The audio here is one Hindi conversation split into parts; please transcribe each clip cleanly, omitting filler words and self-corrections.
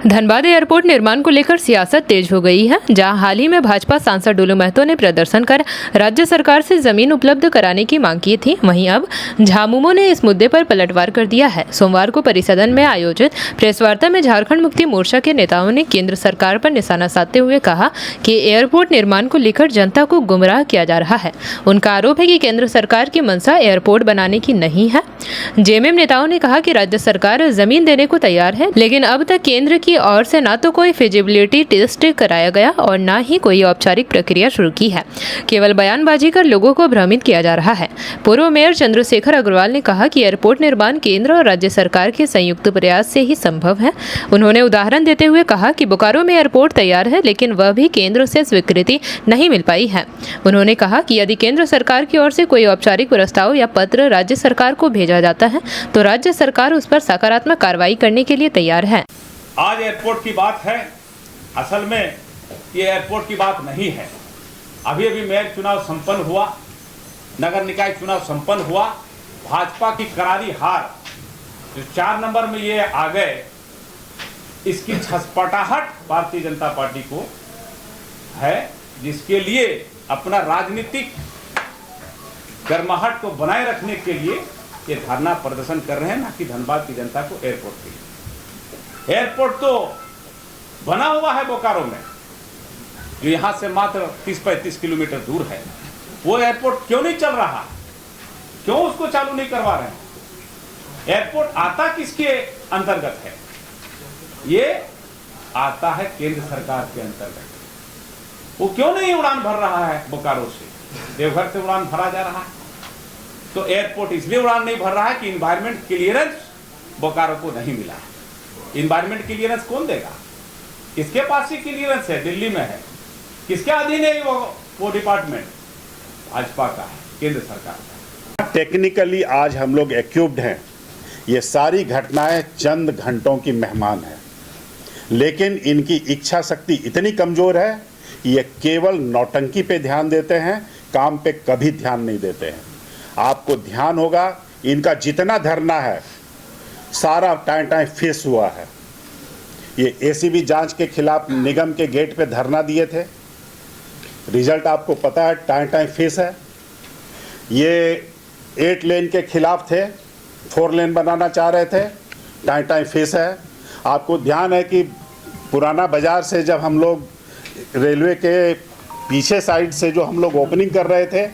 धनबाद एयरपोर्ट निर्माण को लेकर सियासत तेज हो गई है, जहां हाल ही में भाजपा सांसद डोलू महतो ने प्रदर्शन कर राज्य सरकार से जमीन उपलब्ध कराने की मांग की थी। वहीं अब झामुमो ने इस मुद्दे पर पलटवार कर दिया है। सोमवार को परिसदन में आयोजित प्रेस वार्ता में झारखंड मुक्ति मोर्चा के नेताओं ने केंद्र सरकार पर निशाना साधते हुए कहा कि एयरपोर्ट निर्माण को लेकर जनता को गुमराह किया जा रहा है। उनका आरोप है कि केंद्र सरकार की मंशा एयरपोर्ट बनाने की नहीं है। जेएमएम नेताओं ने कहा कि राज्य सरकार जमीन देने को तैयार है, लेकिन अब तक केंद्र की ओर से न तो कोई फिजिबिलिटी टेस्ट कराया गया और न ही कोई औपचारिक प्रक्रिया शुरू की है। केवल बयानबाजी कर लोगों को भ्रमित किया जा रहा है। पूर्व मेयर चंद्रशेखर अग्रवाल ने कहा कि एयरपोर्ट निर्माण केंद्र और राज्य सरकार के संयुक्त प्रयास से ही संभव है। उन्होंने उदाहरण देते हुए कहा कि बोकारो में एयरपोर्ट तैयार है, लेकिन वह भी केंद्र से स्वीकृति नहीं मिल पाई है। उन्होंने कहा कि यदि केंद्र सरकार की ओर से कोई औपचारिक प्रस्ताव या पत्र राज्य सरकार को भेजा जाता है तो राज्य सरकार उस पर सकारात्मक कार्रवाई करने के लिए तैयार है। आज एयरपोर्ट की बात है, असल में ये एयरपोर्ट की बात नहीं है। अभी अभी मेयर चुनाव संपन्न हुआ, नगर निकाय चुनाव संपन्न हुआ, भाजपा की करारी हार जो 4 नंबर में ये आ गए, इसकी छसपटाहट भारतीय जनता पार्टी को है, जिसके लिए अपना राजनीतिक गर्माहट को बनाए रखने के लिए ये धरना प्रदर्शन कर रहे हैं, ना कि धनबाद की जनता को एयरपोर्ट के लिए। एयरपोर्ट तो बना हुआ है बोकारो में, जो यहां से मात्र 30-35 किलोमीटर दूर है। वो एयरपोर्ट क्यों नहीं चल रहा, क्यों उसको चालू नहीं करवा रहे हैं? एयरपोर्ट आता किसके अंतर्गत है? ये आता है केंद्र सरकार के अंतर्गत। वो क्यों नहीं उड़ान भर रहा है बोकारो से? देवघर से उड़ान भरा जा रहा है। तो एयरपोर्ट इसलिए उड़ान नहीं भर रहा है कि इन्वायरमेंट क्लियरेंस बोकारो को नहीं मिला है। इन्वायरमेंट क्लियरेंस कौन देगा? किसके पास ही क्लियरेंस है? दिल्ली में है। किसके अधीन है वो डिपार्टमेंट? भाजपा का है, केंद्र सरकार का। टेक्निकली आज हम लोग इक्विप्ड हैं। ये सारी घटनाएं चंद घंटों की मेहमान है, लेकिन इनकी इच्छा शक्ति इतनी कमजोर है कि ये केवल नौटंकी पे ध्यान देते हैं, काम पे कभी ध्यान नहीं देते हैं। आपको ध्यान होगा, इनका जितना धरना है सारा टाइम फेस हुआ है। ये एसीबी जांच के खिलाफ निगम के गेट पे धरना दिए थे, रिजल्ट आपको पता है, टाइम फेस है। ये 8 लेन के खिलाफ थे, 4 लेन बनाना चाह रहे थे, टाइम फेस है। आपको ध्यान है कि पुराना बाजार से जब हम लोग रेलवे के पीछे साइड से जो हम लोग ओपनिंग कर रहे थे,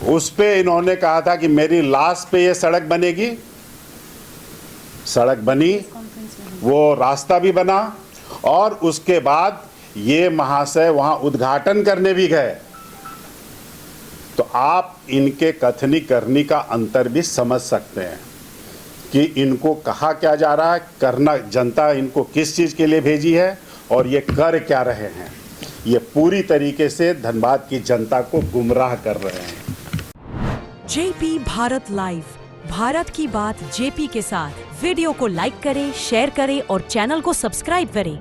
उस पे इन्होंने कहा था कि मेरी लाश पे ये सड़क बनेगी। सड़क बनी, वो रास्ता भी बना, और उसके बाद ये महाशय वहां उद्घाटन करने भी गए। तो आप इनके कथनी करनी का अंतर भी समझ सकते हैं कि इनको कहा क्या जा रहा है, करना जनता इनको किस चीज़ के लिए भेजी है और ये कर क्या रहे हैं। ये पूरी तरीके से धनबाद की जनता को गुमराह कर रहे हैं। जेपी भारत लाइव, भारत की बात जेपी के साथ। वीडियो को लाइक करें, शेयर करें और चैनल को सब्सक्राइब करें।